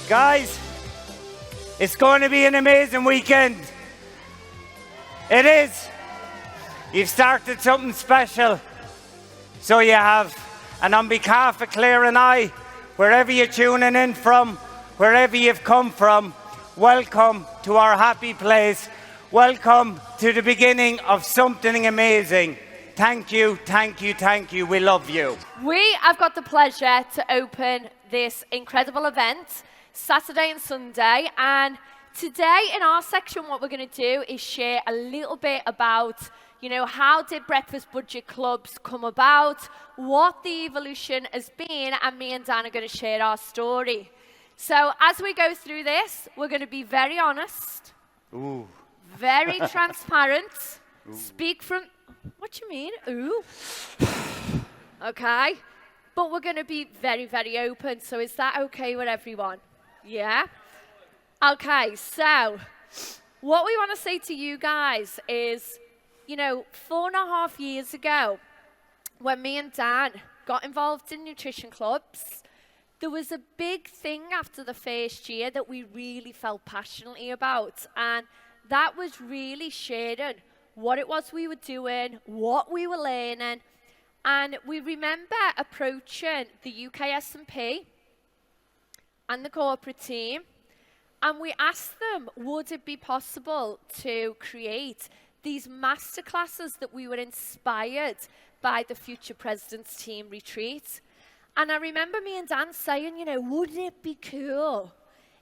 Guys, it's going to be an amazing weekend. It is. You've started something special. So you have. And on behalf of Claire and I, wherever you're tuning in from, wherever you've come from, welcome to our happy place. Welcome to the beginning of something amazing. Thank you, thank you, thank you. We love you. We have got the pleasure to open this incredible event Saturday and Sunday. And today in our section, what we're going to do is share a little bit about, how did breakfast budget clubs come about, what the evolution has been, and me and Dan are going to share our story. So as we go through this, we're going to be very honest, very transparent, speak from... What do you mean? Ooh. Okay. But we're going to be very, very open. So is that okay with everyone? Yeah? Okay. So what we want to say to you guys is, 4.5 years ago, when me and Dan got involved in nutrition clubs, there was a big thing after the first year that we really felt passionately about. And that was really sharing what it was we were doing, what we were learning. And we remember approaching the UK S&P and the corporate team, and we asked them, would it be possible to create these masterclasses that we were inspired by the Future President's Team retreat? And I remember me and Dan saying, wouldn't it be cool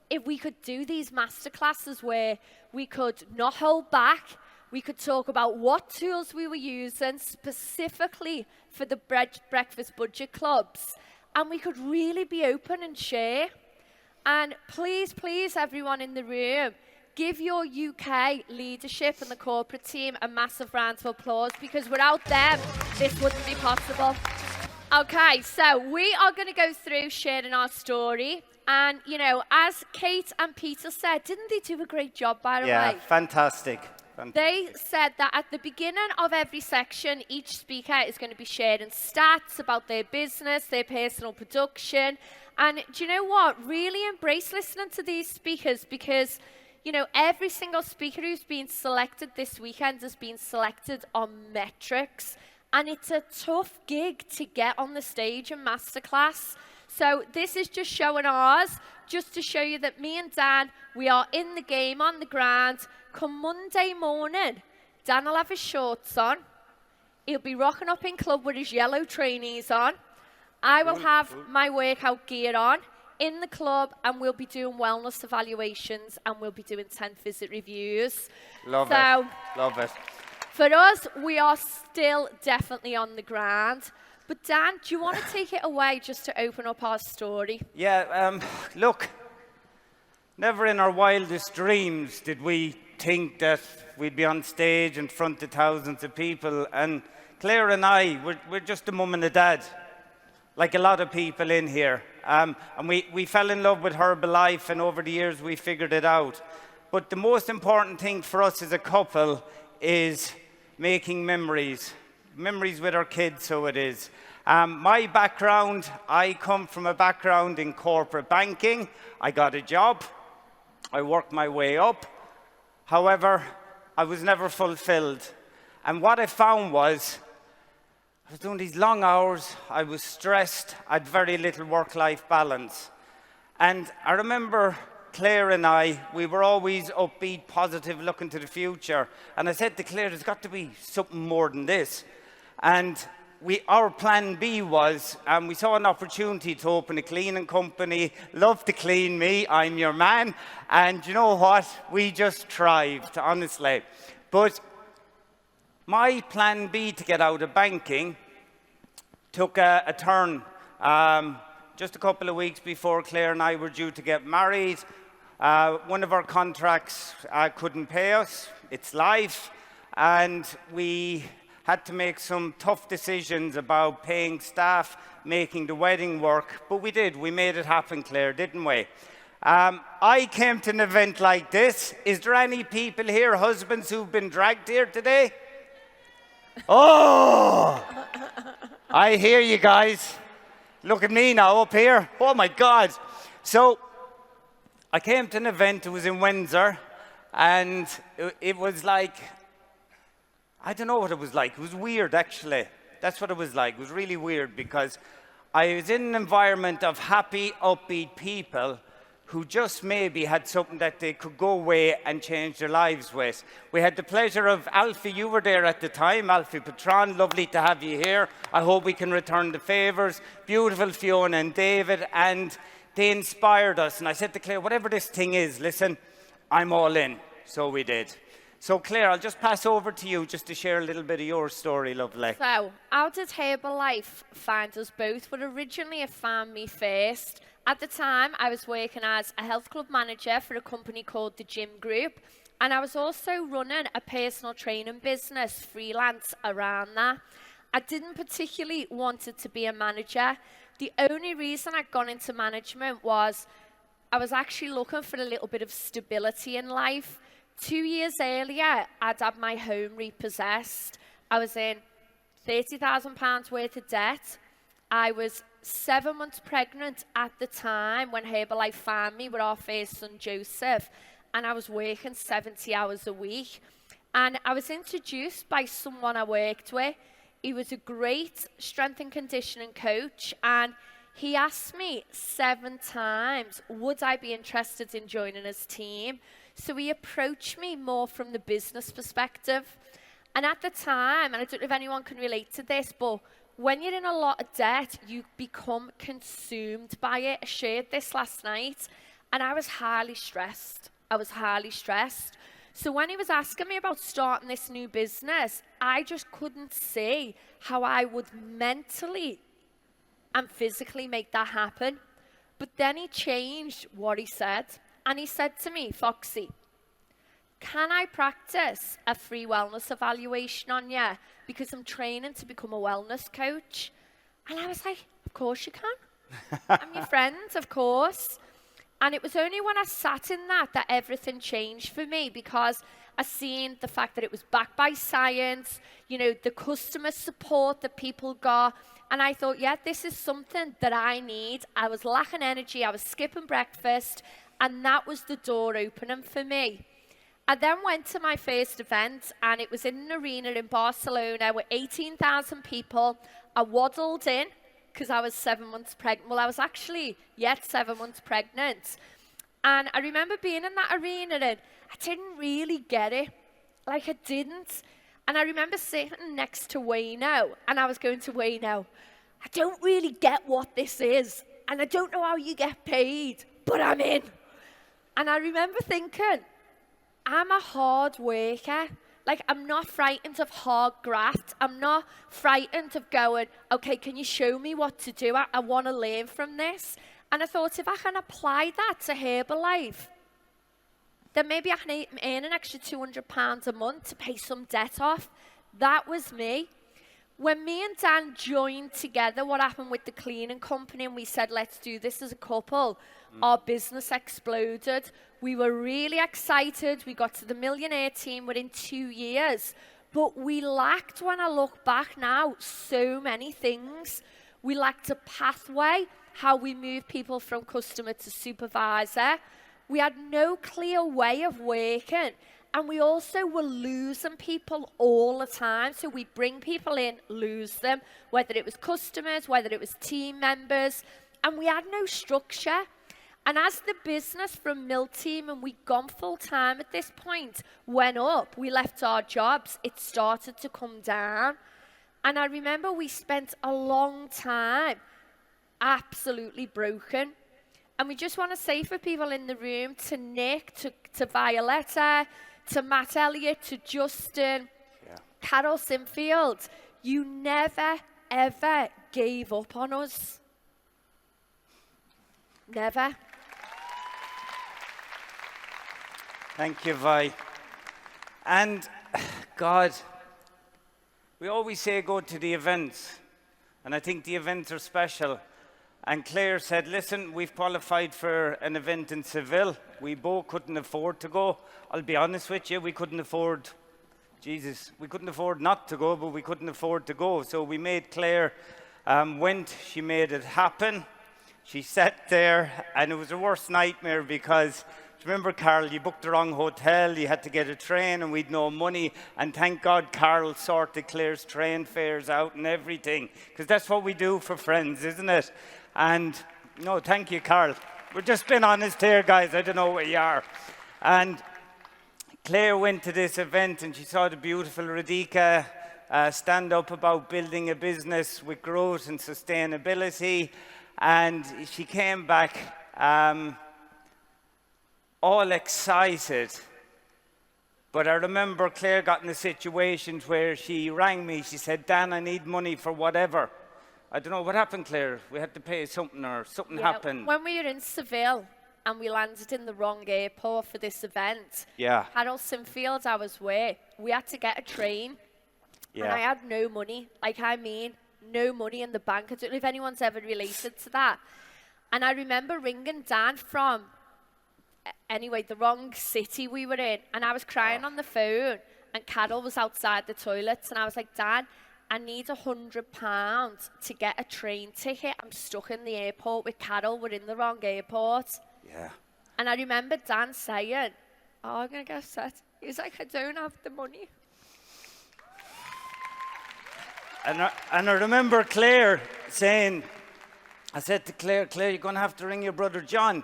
if we could do these masterclasses where we could not hold back, we could talk about what tools we were using specifically for the breakfast budget clubs, and we could really be open and share. And please, please, everyone in the room, give your UK leadership and the corporate team a massive round of applause, because without them, this wouldn't be possible. Okay, so we are going to go through sharing our story. And, as Kate and Peter said, didn't they do a great job, by the way? Yeah, fantastic. They said that at the beginning of every section, each speaker is going to be sharing stats about their business, their personal production. And do you know what? Really embrace listening to these speakers, because, every single speaker who's been selected this weekend has been selected on metrics. And it's a tough gig to get on the stage in masterclass. So this is just showing ours, just to show you that me and Dan, we are in the game, on the ground. Come Monday morning, Dan will have his shorts on. He'll be rocking up in club with his yellow trainees on. I will have my workout gear on in the club, and we'll be doing wellness evaluations, and we'll be doing 10th visit reviews. Love it. For us, we are still definitely on the ground. But Dan, do you want to take it away just to open up our story? Yeah, look, never in our wildest dreams did we think that we'd be on stage in front of thousands of people. And Claire and I, we're just a mum and a dad, like a lot of people in here. And we fell in love with Herbalife, and over the years we figured it out. But the most important thing for us as a couple is making memories with our kids, so it is. My background, I come from a background in corporate banking. I got a job. I worked my way up. However, I was never fulfilled. And what I found was, I was doing these long hours, I was stressed, I had very little work-life balance. And I remember Claire and I, we were always upbeat, positive, looking to the future. And I said to Claire, there's got to be something more than this. And our plan B was, we saw an opportunity to open a cleaning company. Love to clean me, I'm your man. And you know what? We just thrived, honestly. But my plan B to get out of banking took a turn. Just a couple of weeks before Claire and I were due to get married, one of our contracts couldn't pay us. It's life. And we had to make some tough decisions about paying staff, making the wedding work, but we did. We made it happen, Claire, didn't we? I came to an event like this. Is there any people here, husbands, who've been dragged here today? Oh, I hear you guys. Look at me now up here. Oh my God. So I came to an event, it was in Windsor, and it was like, I don't know what it was like. It was weird, actually. That's what it was like. It was really weird because I was in an environment of happy, upbeat people who just maybe had something that they could go away and change their lives with. We had the pleasure of, Alfie, you were there at the time, Alfie Patron, lovely to have you here. I hope we can return the favours. Beautiful Fiona and David, and they inspired us. And I said to Claire, whatever this thing is, listen, I'm all in. So we did. So Claire, I'll just pass over to you just to share a little bit of your story, lovely. So, how did Herbalife find us both? Well, originally it found me first. At the time, I was working as a health club manager for a company called the Gym Group, and I was also running a personal training business, freelance around that. I didn't particularly want it to be a manager. The only reason I'd gone into management was I was actually looking for a little bit of stability in life. 2 years earlier, I'd had my home repossessed. I was in £30,000 worth of debt. I was 7 months pregnant at the time when Herbalife found me with our first son, Joseph, and I was working 70 hours a week. And I was introduced by someone I worked with. He was a great strength and conditioning coach, and he asked me 7 times, would I be interested in joining his team? So he approached me more from the business perspective. And at the time, and I don't know if anyone can relate to this, but when you're in a lot of debt, you become consumed by it. I shared this last night, and I was highly stressed. So when he was asking me about starting this new business, I just couldn't see how I would mentally and physically make that happen. But then he changed what he said, and he said to me, Foxy, can I practice a free wellness evaluation on you? Because I'm training to become a wellness coach. And I was like, of course you can. I'm your friend, of course. And it was only when I sat in that everything changed for me, because I seen the fact that it was backed by science, you know, the customer support that people got. And I thought, yeah, this is something that I need. I was lacking energy. I was skipping breakfast. And that was the door opening for me. I then went to my first event, and it was in an arena in Barcelona with 18,000 people. I waddled in because I was 7 months pregnant. Well, I was actually yet 7 months pregnant. And I remember being in that arena, and I didn't really get it. Like, I didn't. And I remember sitting next to Wayno, and I was going to Wayno, I don't really get what this is, and I don't know how you get paid, but I'm in. And I remember thinking, I'm a hard worker. Like, I'm not frightened of hard graft. I'm not frightened of going, okay, can you show me what to do? I want to learn from this. And I thought, if I can apply that to Herbalife, then maybe I can earn an extra £200 a month to pay some debt off. That was me. When me and Dan joined together, what happened with the cleaning company, and we said, let's do this as a couple, our business exploded. We were really excited. We got to the millionaire team within 2 years. But we lacked, when I look back now, so many things. We lacked a pathway, how we move people from customer to supervisor. We had no clear way of working. And we also were losing people all the time. So we bring people in, lose them, whether it was customers, whether it was team members. And we had no structure. And as the business from Mill Team, and we'd gone full time at this point, went up, we left our jobs, it started to come down. And I remember we spent a long time absolutely broken. And we just want to say for people in the room, to Nick, to Violetta, to Matt Elliott, to Justin, Carol Sinfield, you never, ever gave up on us. Never. Thank you, Vi. And God, we always say go to the events, and I think the events are special. And Claire said, listen, we've qualified for an event in Seville. We both couldn't afford to go. I'll be honest with you, we couldn't afford not to go, but we couldn't afford to go. So we made Claire went, she made it happen. she sat there, and it was a worst nightmare because, do you remember, Carl, you booked the wrong hotel, you had to get a train, and we'd no money, and thank God Carl sorted Claire's train fares out and everything, because that's what we do for friends, isn't it? And, no, thank you, Carl. We're just being honest here, guys, I don't know where you are. And Claire went to this event, and she saw the beautiful Radhika stand up about building a business with growth and sustainability. And she came back all excited. But I remember Claire got in a situation where she rang me. She said, Dan, I need money for whatever. I don't know what happened, Claire. We had to pay something or something happened. When we were in Seville and we landed in the wrong airport for this event, Harrelson Field, I was where, we had to get a train. And I had no money. No money in the bank. I don't know if anyone's ever related to that. And I remember ringing Dan from, the wrong city we were in. And I was crying on the phone. And Carol was outside the toilets. And I was like, Dan, I need £100 to get a train ticket. I'm stuck in the airport with Carol. We're in the wrong airport. Yeah. And I remember Dan saying, oh, I'm going to get upset. He was like, I don't have the money. And I remember Claire saying, I said to Claire, you're going to have to ring your brother John.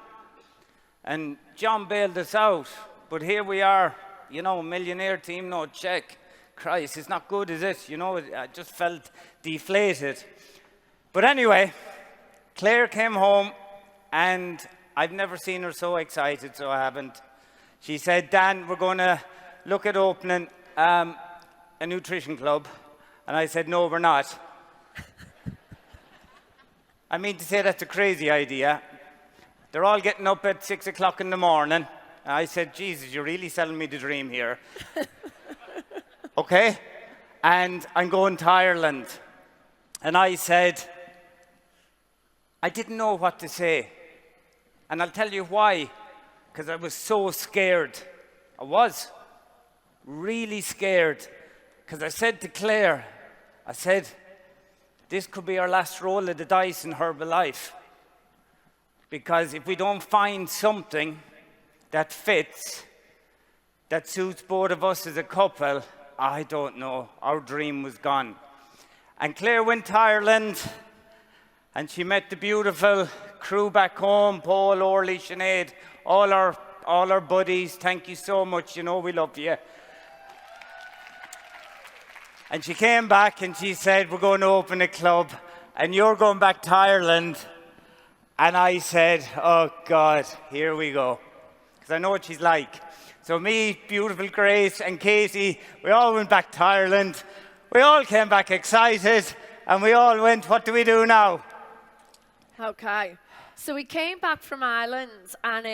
And John bailed us out. But here we are, millionaire team, no check. Christ, it's not good, is it? I just felt deflated. But anyway, Claire came home, and I've never seen her so excited, so I haven't. She said, Dan, we're going to look at opening a nutrition club. And I said, no, we're not. I mean to say that's a crazy idea. They're all getting up at 6 o'clock in the morning. And I said, Jesus, you're really selling me the dream here. Okay? And I'm going to Ireland. And I said, I didn't know what to say. And I'll tell you why. Because I was so scared. I was really scared. Because I said to Claire, I said, this could be our last roll of the dice in Herbalife. Because if we don't find something that fits, that suits both of us as a couple, I don't know, our dream was gone. And Claire went to Ireland, and she met the beautiful crew back home, Paul, Orly, Sinead, all our buddies. Thank you so much, we love you. And she came back and she said, we're going to open a club and you're going back to Ireland. And I said, oh God, here we go. Because I know what she's like. So me, beautiful Grace and Katie, we all went back to Ireland. We all came back excited and we all went, what do we do now? Okay. So we came back from Ireland and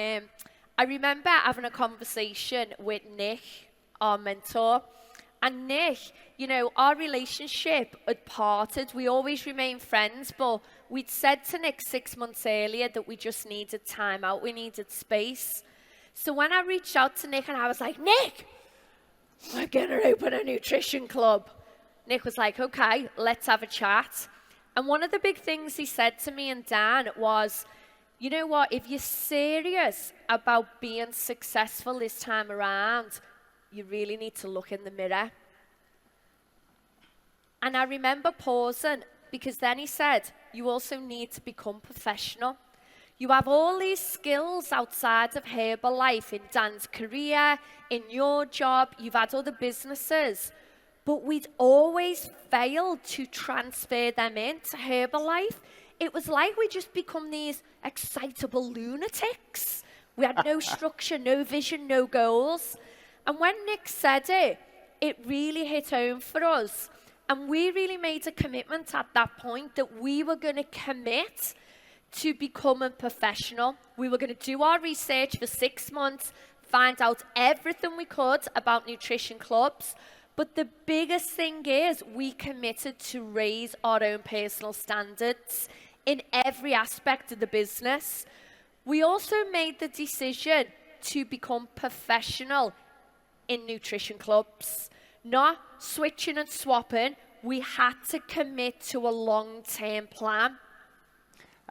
I remember having a conversation with Nick, our mentor. And Nick, our relationship had parted. We always remained friends, but we'd said to Nick 6 months earlier that we just needed time out. We needed space. So when I reached out to Nick and I was like, Nick, we're going to open a nutrition club. Nick was like, okay, let's have a chat. And one of the big things he said to me and Dan was, you know what, if you're serious about being successful this time around, you really need to look in the mirror. And I remember pausing because then he said, you also need to become professional. You have all these skills outside of Herbalife, in Dan's career, in your job, you've had other businesses, but we'd always failed to transfer them into Herbalife. It was like we just become these excitable lunatics. We had no structure, no vision, no goals. And when Nick said it, it really hit home for us. And we really made a commitment at that point that we were going to commit to becoming professional. We were going to do our research for 6 months, find out everything we could about nutrition clubs. But the biggest thing is we committed to raise our own personal standards in every aspect of the business. We also made the decision to become professional in nutrition clubs, not switching and swapping. We had to commit to a long-term plan.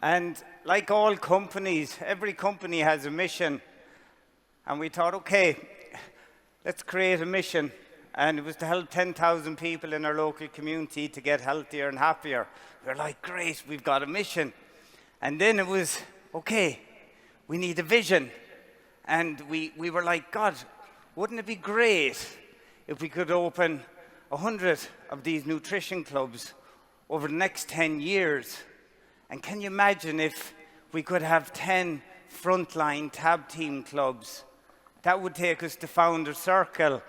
And like all companies, every company has a mission. And we thought, okay, let's create a mission. And it was to help 10,000 people in our local community to get healthier and happier. We were like, great, we've got a mission. And then it was, okay, we need a vision. And we were like, God, wouldn't it be great if we could open 100 of these nutrition clubs over the next 10 years? And can you imagine if we could have 10 frontline tab team clubs? That would take us to Founder Circle.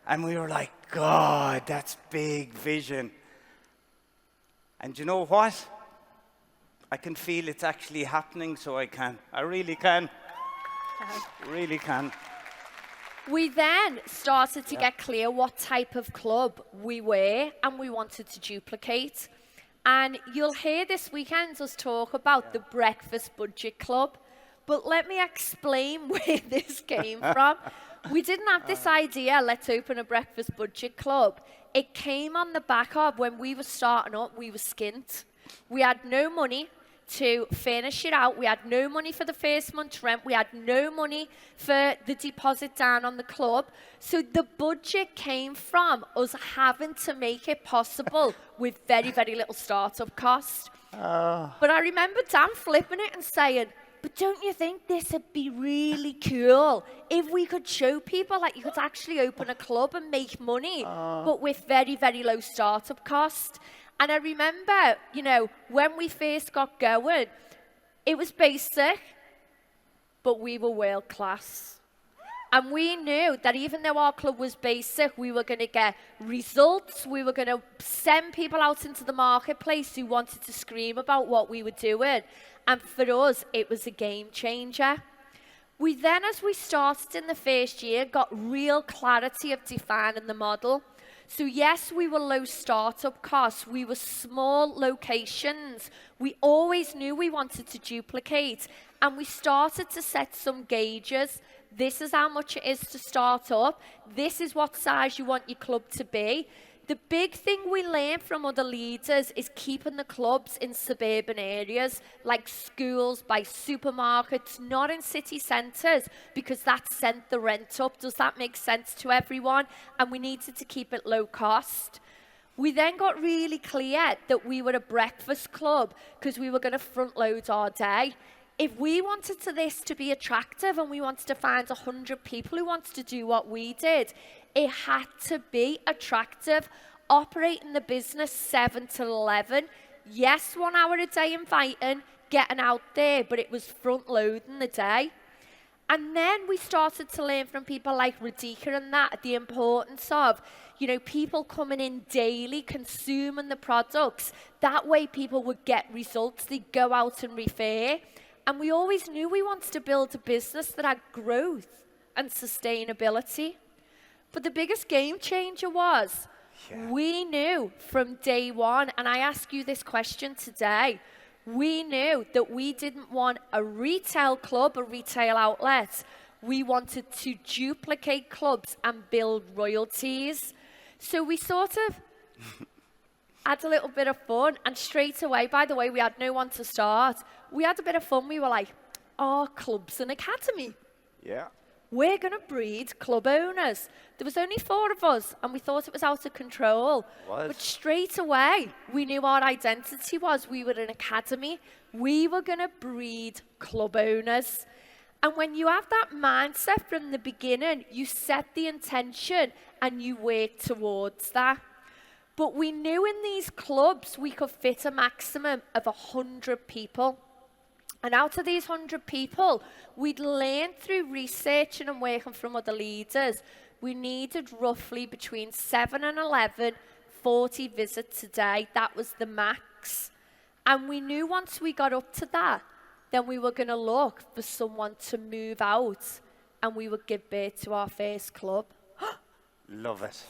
And we were like, God, that's big vision. And you know what? I can feel it's actually happening, so I can. I really can. Really can. We then started to get clear what type of club we were and we wanted to duplicate. And you'll hear this weekend us talk about the Breakfast Budget Club. But let me explain where this came from. We didn't have this idea, let's open a Breakfast Budget Club. It came on the back of when we were starting up, we were skint. We had no money to finish it out. We had no money for the first month's rent. We had no money for the deposit down on the club. So the budget came from us having to make it possible with very, very little startup cost. But I remember Dan flipping it and saying, but don't you think this would be really cool if we could show people that you could actually open a club and make money, but with very, very low startup cost? And I remember, you know, when we first got going, it was basic, but we were world class. And we knew that even though our club was basic, we were going to get results. We were going to send people out into the marketplace who wanted to scream about what we were doing. And for us, it was a game changer. We then, as we started in the first year, got real clarity of defining the model. So yes, we were low startup costs. We were small locations. We always knew we wanted to duplicate. And we started to set some gauges. This is how much it is to start up. This is what size you want your club to be. The big thing we learned from other leaders is keeping the clubs in suburban areas, like schools, by supermarkets, not in city centres, because that sent the rent up. Does that make sense to everyone? And we needed to keep it low cost. We then got really clear that we were a breakfast club because we were going to front load our day. If we wanted this to be attractive and we wanted to find 100 people who wanted to do what we did, it had to be attractive. Operating the business 7 to 11. Yes, 1 hour a day inviting, getting out there, but it was front loading the day. And then we started to learn from people like Radhika and that, the importance of, you know, people coming in daily, consuming the products. That way people would get results. They'd go out and refer. And we always knew we wanted to build a business that had growth and sustainability. But the biggest game changer was, we knew from day one, and I ask you this question today, we knew that we didn't want a retail club, a retail outlet. We wanted to duplicate clubs and build royalties. So we sort of had a little bit of fun, and straight away, by the way, we had no one to start. We had a bit of fun. We were like, our club's an academy. Yeah. We're going to breed club owners. There was only 4 of us, and we thought it was out of control. But straight away, we knew our identity was we were an academy. We were going to breed club owners. And when you have that mindset from the beginning, you set the intention and you work towards that. But we knew in these clubs we could fit a maximum of 100 people. And out of these 100 people, we'd learned through researching and working from other leaders, we needed roughly between 7 and 11, 40 visits a day. That was the max. And we knew once we got up to that, then we were going to look for someone to move out and we would give birth to our first club. Love it.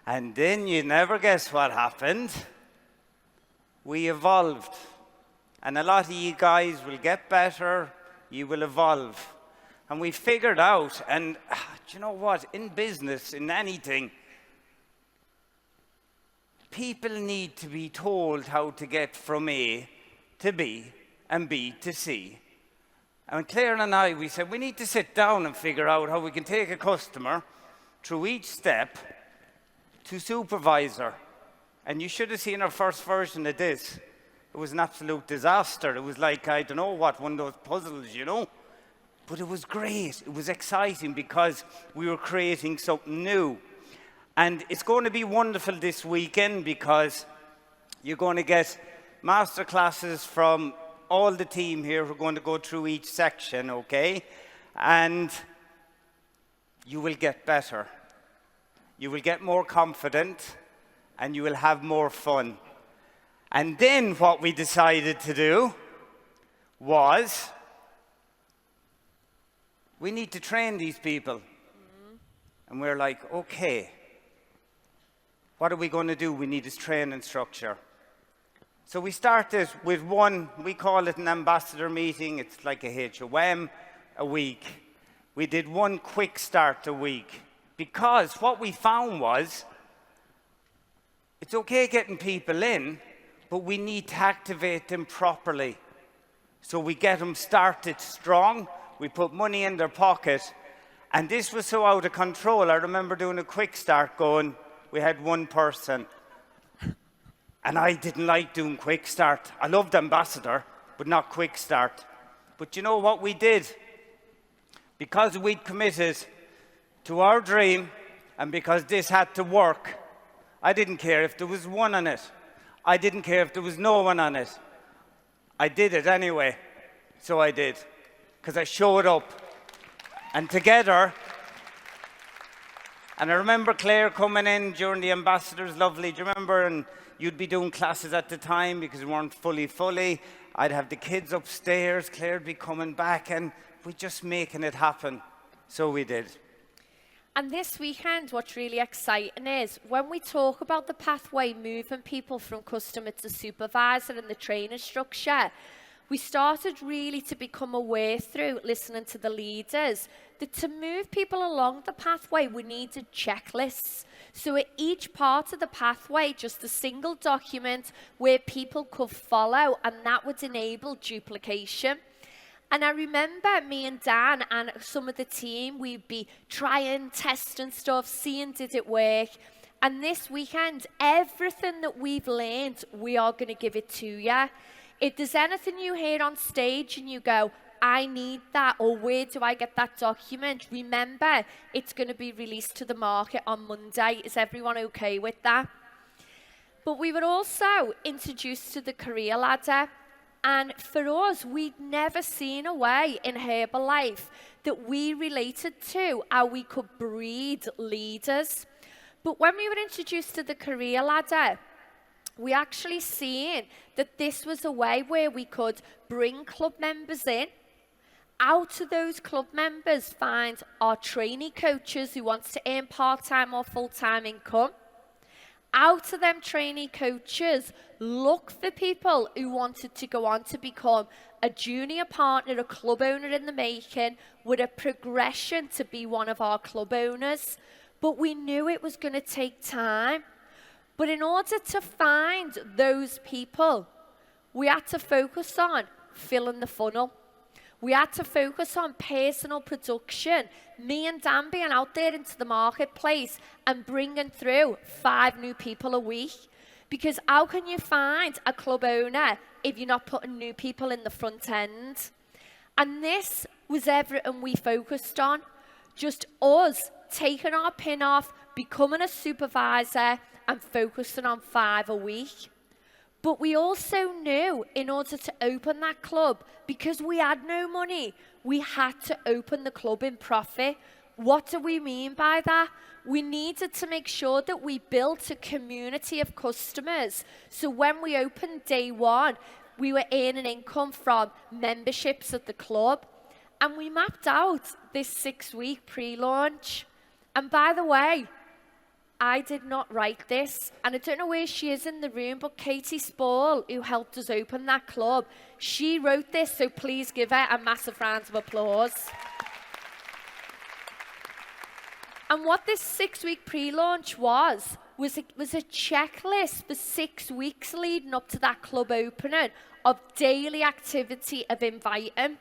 And then you never guess what happened. We evolved. And a lot of you guys will get better, you will evolve. And we figured out, and do you know what? In business, in anything, people need to be told how to get from A to B and B to C. And Claire and I, we said, we need to sit down and figure out how we can take a customer through each step to supervisor. And you should have seen our first version of this. It was an absolute disaster. It was like, I don't know what, one of those puzzles, you know. But it was great. It was exciting because we were creating something new. And it's going to be wonderful this weekend because you're going to get master classes from all the team here who are going to go through each section, okay? And you will get better. You will get more confident and you will have more fun. And then what we decided to do was we need to train these people. And we're like, okay, what are we going to do? We need this training structure. So we started with one, we call it an ambassador meeting. It's like a HOM a week. We did one quick start a week because what we found was it's okay getting people in, but we need to activate them properly. So we get them started strong, we put money in their pocket, and this was so out of control. I remember doing a quick start going, we had one person. And I didn't like doing quick start. I loved ambassador, but not quick start. But you know what we did? Because we'd committed to our dream and because this had to work, I didn't care if there was one on it. I didn't care if there was no one on it. I did it anyway. So I did. Because I showed up. And together, and I remember Claire coming in during the ambassadors, lovely. Do you remember? And you'd be doing classes at the time because we weren't fully. I'd have the kids upstairs, Claire'd be coming back, and we're just making it happen. So we did. And this weekend, what's really exciting is when we talk about the pathway, moving people from customer to supervisor and the training structure, we started really to become aware through listening to the leaders that to move people along the pathway, we needed checklists. So at each part of the pathway, just a single document where people could follow, and that would enable duplication. And I remember me and Dan and some of the team, we'd be trying, testing stuff, seeing did it work. And this weekend, everything that we've learned, we are going to give it to you. If there's anything you hear on stage and you go, I need that, or where do I get that document? Remember, it's going to be released to the market on Monday. Is everyone okay with that? But we were also introduced to the career ladder. And for us, we'd never seen a way in Herbalife that we related to how we could breed leaders. But when we were introduced to the career ladder, we actually seen that this was a way where we could bring club members in. Out of those club members, find our trainee coaches who wants to earn part-time or full-time income. Out of them trainee coaches, look for people who wanted to go on to become a junior partner, a club owner in the making, with a progression to be one of our club owners. But we knew it was going to take time. But in order to find those people, we had to focus on filling the funnel. We had to focus on personal production. Me and Dan being out there into the marketplace and bringing through 5 new people a week. Because how can you find a club owner if you're not putting new people in the front end? And this was everything we focused on. Just us taking our pin off, becoming a supervisor, and focusing on 5 a week. But we also knew in order to open that club, because we had no money, we had to open the club in profit. What do we mean by that? We needed to make sure that we built a community of customers. So when we opened day 1, we were earning income from memberships at the club. And we mapped out this 6-week pre-launch. And by the way, I did not write this, and I don't know where she is in the room, but Katie Spall, who helped us open that club, she wrote this, so please give her a massive round of applause. And what this 6-week pre-launch was a checklist for 6 weeks leading up to that club opening of daily activity of inviting.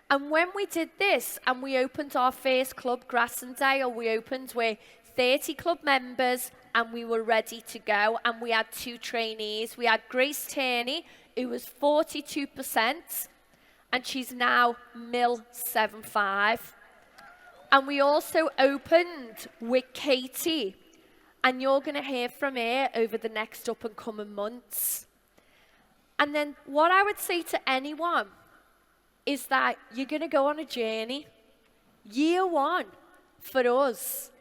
And when we did this and we opened our first club, Grassendale, we opened with 30 club members and we were ready to go. And we had 2 trainees. We had Grace Tierney, who was 42%, and she's now Mill 75. And we also opened with Katie, and you're going to hear from her over the next up and coming months. And then what I would say to anyone is that you're going to go on a journey. Year 1 for us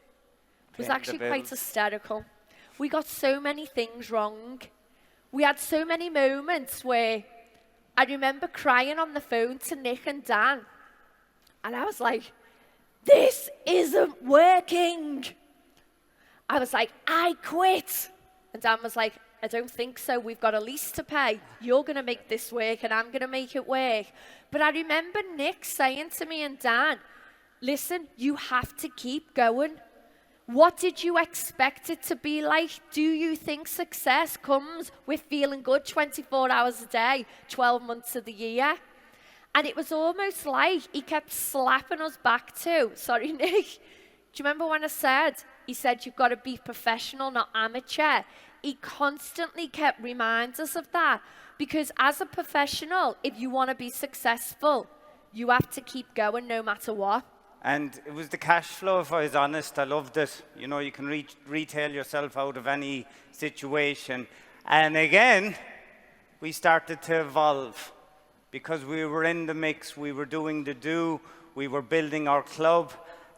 was actually quite hysterical. We got so many things wrong. We had so many moments where I remember crying on the phone to Nick and Dan. And I was like, this isn't working. I was like, I quit. And Dan was like, I don't think so. We've got a lease to pay. You're going to make this work and I'm going to make it work. But I remember Nick saying to me and Dan, listen, you have to keep going. What did you expect it to be like? Do you think success comes with feeling good 24 hours a day, 12 months of the year? And it was almost like he kept slapping us back too. Sorry, Nick. Do you remember when I said, he said, you've got to be professional, not amateur? He constantly kept reminding us of that. Because as a professional, if you want to be successful, you have to keep going no matter what. And it was the cash flow, if I was honest. I loved it. You know, you can retail yourself out of any situation. And again, we started to evolve because we were in the mix. We were doing the do. We were building our club.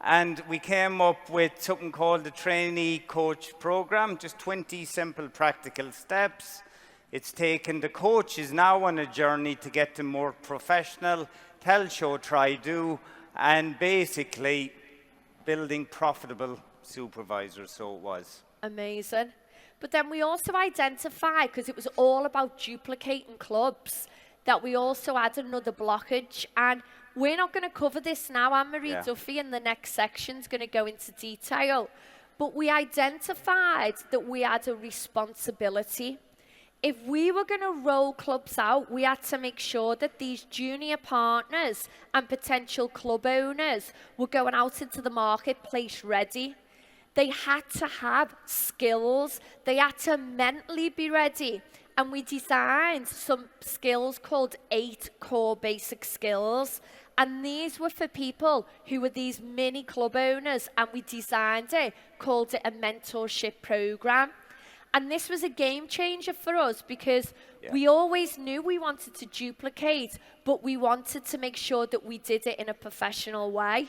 And we came up with something called the Trainee Coach Program, just 20 simple practical steps. It's taken the coaches now on a journey to get them more professional, tell, show, try, do, and basically building profitable supervisors, so it was. Amazing. But then we also identified, because it was all about duplicating clubs, that we also had another blockage. And we're not going to cover this now. Anne-Marie Duffy in the next section is going to go into detail. But we identified that we had a responsibility. If we were going to roll clubs out, we had to make sure that these junior partners and potential club owners were going out into the marketplace ready. They had to have skills. They had to mentally be ready. And we designed some skills called 8 core basic skills. And these were for people who were these mini club owners. And we designed it, called it a mentorship program. And this was a game changer for us because we always knew we wanted to duplicate, but we wanted to make sure that we did it in a professional way.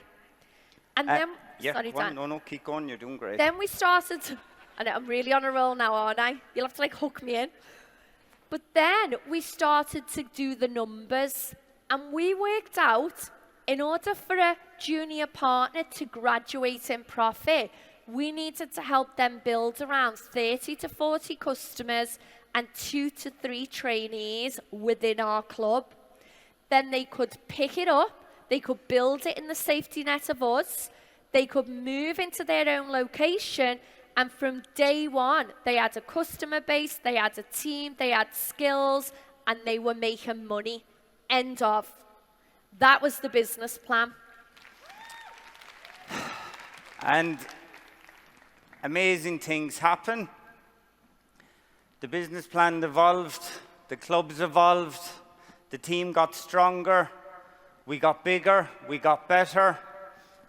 And then, sorry, Dan. No, keep going, you're doing great. Then we started, and I'm really on a roll now, aren't I? You'll have to like hook me in. But then we started to do the numbers, and we worked out in order for a junior partner to graduate in profit, we needed to help them build around 30 to 40 customers and 2 to 3 trainees within our club. Then they could pick it up, they could build it in the safety net of us, they could move into their own location, and from day one, they had a customer base, they had a team, they had skills, and they were making money. End of. That was the business plan. And amazing things happen. The business plan evolved, the clubs evolved, the team got stronger, we got bigger, we got better.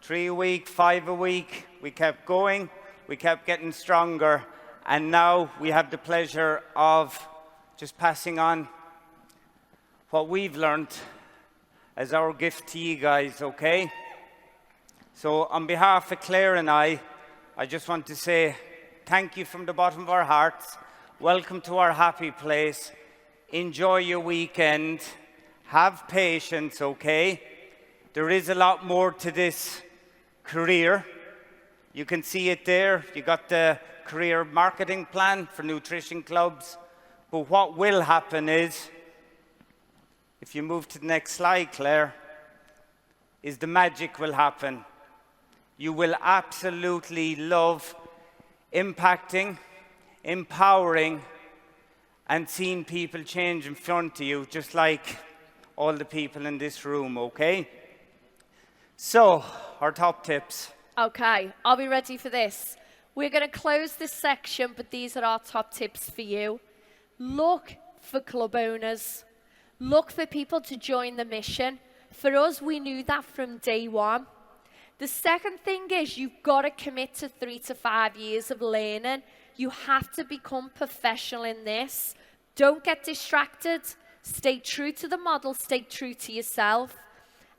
3 a week, 5 a week, we kept going, we kept getting stronger, and now we have the pleasure of just passing on what we've learned as our gift to you guys, okay? So on behalf of Claire and I just want to say thank you from the bottom of our hearts. Welcome to our happy place. Enjoy your weekend. Have patience, okay? There is a lot more to this career. You can see it there. You got the career marketing plan for nutrition clubs. But what will happen is, if you move to the next slide, Claire, is the magic will happen. You will absolutely love impacting, empowering, and seeing people change in front of you, just like all the people in this room, okay? So, our top tips. Okay, are we ready for this? We're going to close this section, but these are our top tips for you. Look for club owners. Look for people to join the mission. For us, we knew that from day one. The second thing is you've got to commit to 3 to 5 years of learning. You have to become professional in this. Don't get distracted. Stay true to the model. Stay true to yourself.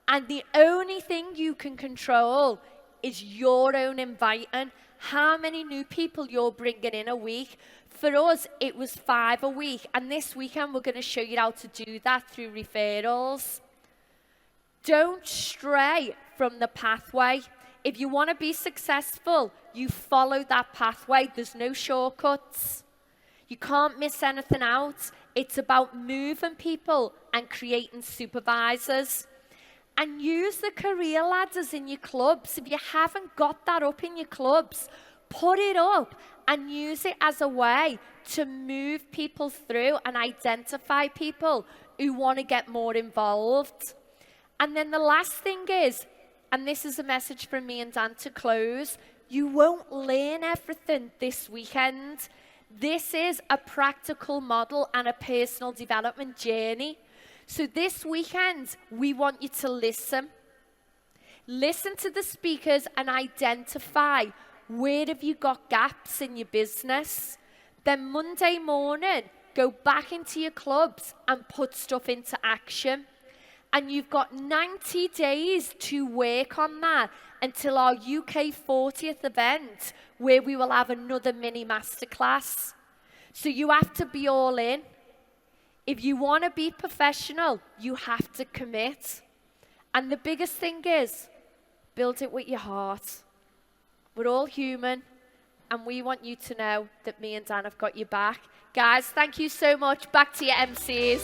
And the only thing you can control is your own inviting. How many new people you're bringing in a week. For us, it was 5 a week. And this weekend, we're going to show you how to do that through referrals. Don't stray from the pathway. If you want to be successful, you follow that pathway. There's no shortcuts. You can't miss anything out. It's about moving people and creating supervisors. And use the career ladders in your clubs. If you haven't got that up in your clubs, put it up and use it as a way to move people through and identify people who want to get more involved. And then the last thing is, and this is a message from me and Dan to close, you won't learn everything this weekend. This is a practical model and a personal development journey. So this weekend, we want you to listen. Listen to the speakers and identify where have you got gaps in your business. Then Monday morning, go back into your clubs and put stuff into action. And you've got 90 days to work on that until our UK 40th event, where we will have another mini masterclass. So you have to be all in. If you want to be professional, you have to commit. And the biggest thing is, build it with your heart. We're all human, and we want you to know that me and Dan have got your back. Guys, thank you so much. Back to your MCs.